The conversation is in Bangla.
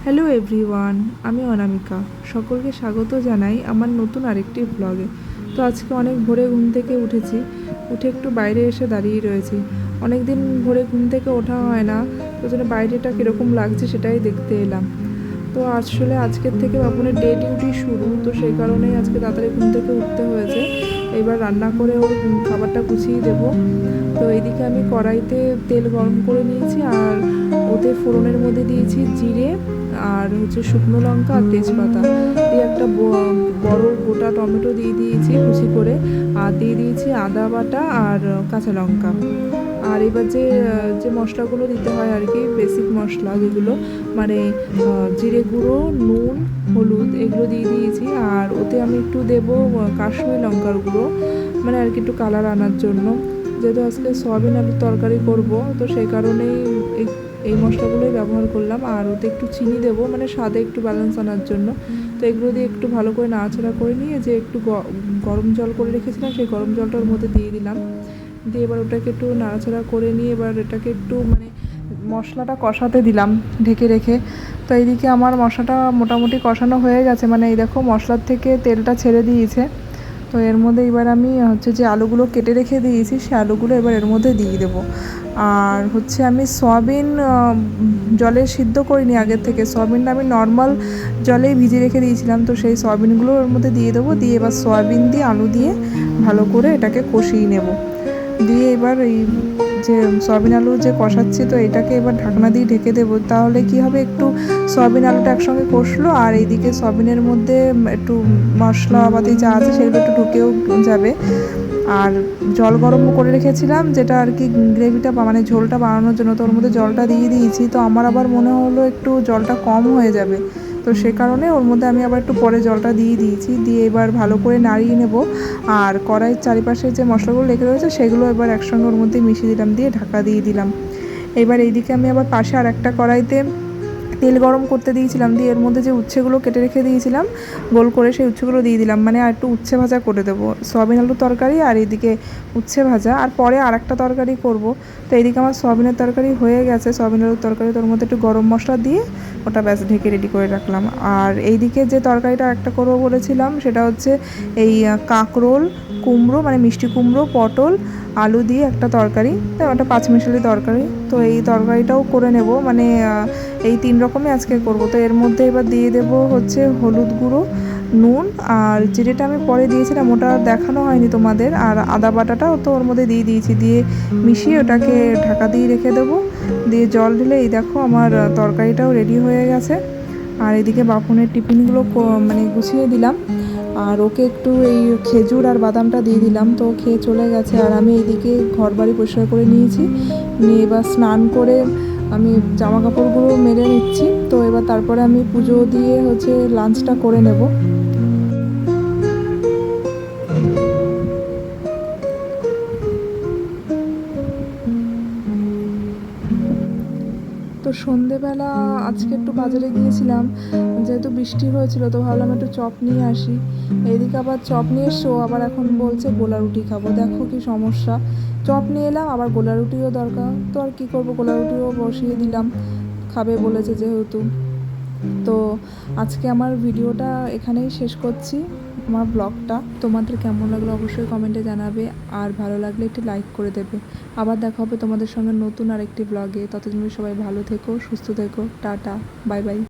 হ্যালো এভরিওয়ান, আমি অনামিকা। সকলকে স্বাগত জানাই আমার নতুন আরেকটি ব্লগে। তো আজকে অনেক ভোরে ঘুম থেকে উঠেছি, উঠে একটু বাইরে এসে দাঁড়িয়ে রয়েছি। অনেক দিন ভোরে ঘুম থেকে ওঠা হয় না, তো জন্য বাইরেটা কীরকম লাগছে সেটাই দেখতে এলাম। তো আসলে আজকের থেকে বাপনের ডে ডিউটি শুরু, তো সেই কারণেই আজকে তাড়াতাড়ি ঘুম থেকে উঠতে হয়েছে। এবার রান্না করে ওর খাবারটা গুছিয়ে দেবো। তো এইদিকে আমি কড়াইতে তেল গরম করে নিয়েছি, আর ওতে ফোড়নের মধ্যে দিয়েছি জিরে আর শুকনো লঙ্কা আর তেজপাতা দিয়ে একটা বড় গোটা টমেটো দিয়ে দিয়েছি কুচি করে, আর দিয়ে দিয়েছি আদা বাটা আর কাঁচা লঙ্কা। আর এবার যে যে মশলাগুলো দিতে হয় আর কি, বেসিক মশলা যেগুলো, মানে জিরে গুঁড়ো, নুন, হলুদ এগুলো দিয়ে দিয়েছি। আর ওতে আমি একটু দেবো কাশ্মীরি লঙ্কার গুঁড়ো, মানে আর কি একটু কালার আনার জন্য। যেহেতু আজকে সয়াবিন আলুর তরকারি করব, তো সেই কারণেই এই মশলাগুলোই ব্যবহার করলাম। আর ওতে একটু চিনি দেবো, মানে স্বাদে একটু ব্যালেন্স আনার জন্য। তো এগুলো দিয়ে একটু ভালো করে নাড়াচাড়া করে নিয়ে যে একটু গরম জল করে রেখেছিলাম, সেই গরম জলটা ওর মধ্যে দিয়ে দিলাম। দিয়ে এবার ওটাকে একটু নাড়াচাড়া করে নিয়ে এবার এটাকে একটু মানে মশলাটা কষাতে দিলাম ঢেকে রেখে। তো এইদিকে আমার মশলাটা মোটামুটি কষানো হয়ে গেছে, মানে এই দেখো মশলার থেকে তেলটা ছেড়ে দিয়েছে। তো এর মধ্যে এবার আমি যে আলুগুলো কেটে রেখে দিয়েছি, সে আলুগুলো এবার এর মধ্যে দিয়ে দেবো। আর আমি সয়াবিন জলে সিদ্ধ করিনি আগের থেকে, সয়াবিনটা আমি নর্মাল জলেই ভিজিয়ে রেখে দিয়েছিলাম। তো সেই সয়াবিনগুলো ওর মধ্যে দিয়ে দেবো, দিয়ে এবার সয়াবিন দিয়ে আলু দিয়ে ভালো করে এটাকে কষিয়ে নেব। দিয়ে এবার এই যে সয়াবিন আলু যে কষাচ্ছি, তো এটাকে এবার ঢাকনা দিয়ে ঢেকে দেবো। তাহলে কি হবে, একটু সয়াবিন আলুটা একসঙ্গে কষলো, আর এইদিকে সয়াবিনের মধ্যে একটু মশলাপাতি যা আছে সেগুলো একটু ঢুকেও যাবে। আর জল গরম করে রেখেছিলাম, যেটা আর কি গ্রেভিটা মানে ঝোলটা বানানোর জন্য, তো ওর মধ্যে জলটা দিয়ে দিয়েছি। তো আমার আবার মনে হলো একটু জলটা কম হয়ে যাবে, তো সে কারণে ওর মধ্যে আমি আবার একটু পরে জলটা দিয়ে দিয়েছি। দিয়ে এবার ভালো করে নাড়িয়ে নেব। আর কড়াইয়ের চারিপাশে যে মশলাগুলো লেগে রয়েছে সেগুলো এবার একসঙ্গে ওর মধ্যে মিশিয়ে দিলাম, দিয়ে ঢাকা দিয়ে দিলাম। এবার এইদিকে আমি আবার পাশে আর একটা কড়াইতে তেল গরম করতে দিয়েছিলাম, দিয়ে এর মধ্যে যে উচ্ছেগুলো কেটে রেখে দিয়েছিলাম গোল করে, সেই উচ্ছেগুলো দিয়ে দিলাম। মানে আর একটু উচ্ছে ভাজা করে দেবো, সয়াবিন আলুর তরকারি আর এইদিকে উচ্ছে ভাজা, আর পরে আর একটা তরকারি করব। তো এইদিকে আমার সয়াবিনের তরকারি হয়ে গেছে, সয়াবিন আলুর তরকারি, তোর মধ্যে একটু গরম মশলা দিয়ে ওটা ব্যাস ঢেকে রেডি করে রাখলাম। আর এইদিকে যে তরকারিটা একটা করবো বলেছিলাম, সেটা হচ্ছে এই কাঁকরোল, কুমড়ো মানে মিষ্টি কুমড়ো, পটল, আলু দিয়ে একটা তরকারি, তো একটা পাঁচমিশালি তরকারি। তো এই তরকারিটাও করে নেব, মানে এই 3 রকমই আজকে করব। তো এর মধ্যে এবার দিয়ে দেবো হলুদ গুঁড়ো, নুন, আর জিরেটা আমি পরে দিয়েছিলাম, ওটা দেখানো হয়নি তোমাদের। আর আদা বাটাটাও তো ওর মধ্যে দিয়ে দিয়েছি, দিয়ে মিশিয়ে ওটাকে ঢাকা দিয়ে রেখে দেবো। দিয়ে জল ঢেলে এই দেখো আমার তরকারিটাও রেডি হয়ে গেছে। আর এদিকে বাপনের টিফিনগুলো মানে গুছিয়ে দিলাম, আর ওকে একটু এই খেজুর আর বাদামটা দিয়ে দিলাম, তো খেয়ে চলে গেছে। আর আমি এইদিকে ঘর বাড়ি পরিষ্কার করে নিয়েছি, নিয়ে এবার স্নান করে আমি জামা কাপড়গুলো মেলে নিচ্ছি। তো এবার তারপরে আমি পুজো দিয়ে লাঞ্চটা করে নেব। তো সন্ধেবেলা আজকে একটু বাজারে গিয়েছিলাম, যেহেতু বৃষ্টি হয়েছিল, তো ভাবলাম একটু চপ নিয়ে আসি। এদিকে আবার চপ নিয়ে এসছো, আবার এখন বলছে গোলা রুটি খাবো। দেখো কি সমস্যা, চপ নিয়ে এলাম, আবার গোলা রুটিও দরকার। তো আর কী করবো, গোলা রুটিও বসিয়ে দিলাম, খাবে বলেছে যেহেতু। তো আজকে আমার ভিডিওটা এখানেই শেষ করছি, আমার ব্লগটা। তোমাদের কেমন লাগলো অবশ্যই কমেন্টে জানাবে, আর ভালো লাগলে একটি লাইক করে দেবে। আবার দেখা হবে তোমাদের সঙ্গে নতুন আরেকটি ব্লগে। ততদিন সবাই ভালো থেকো, সুস্থ থেকো, টাটা, বাই বাই।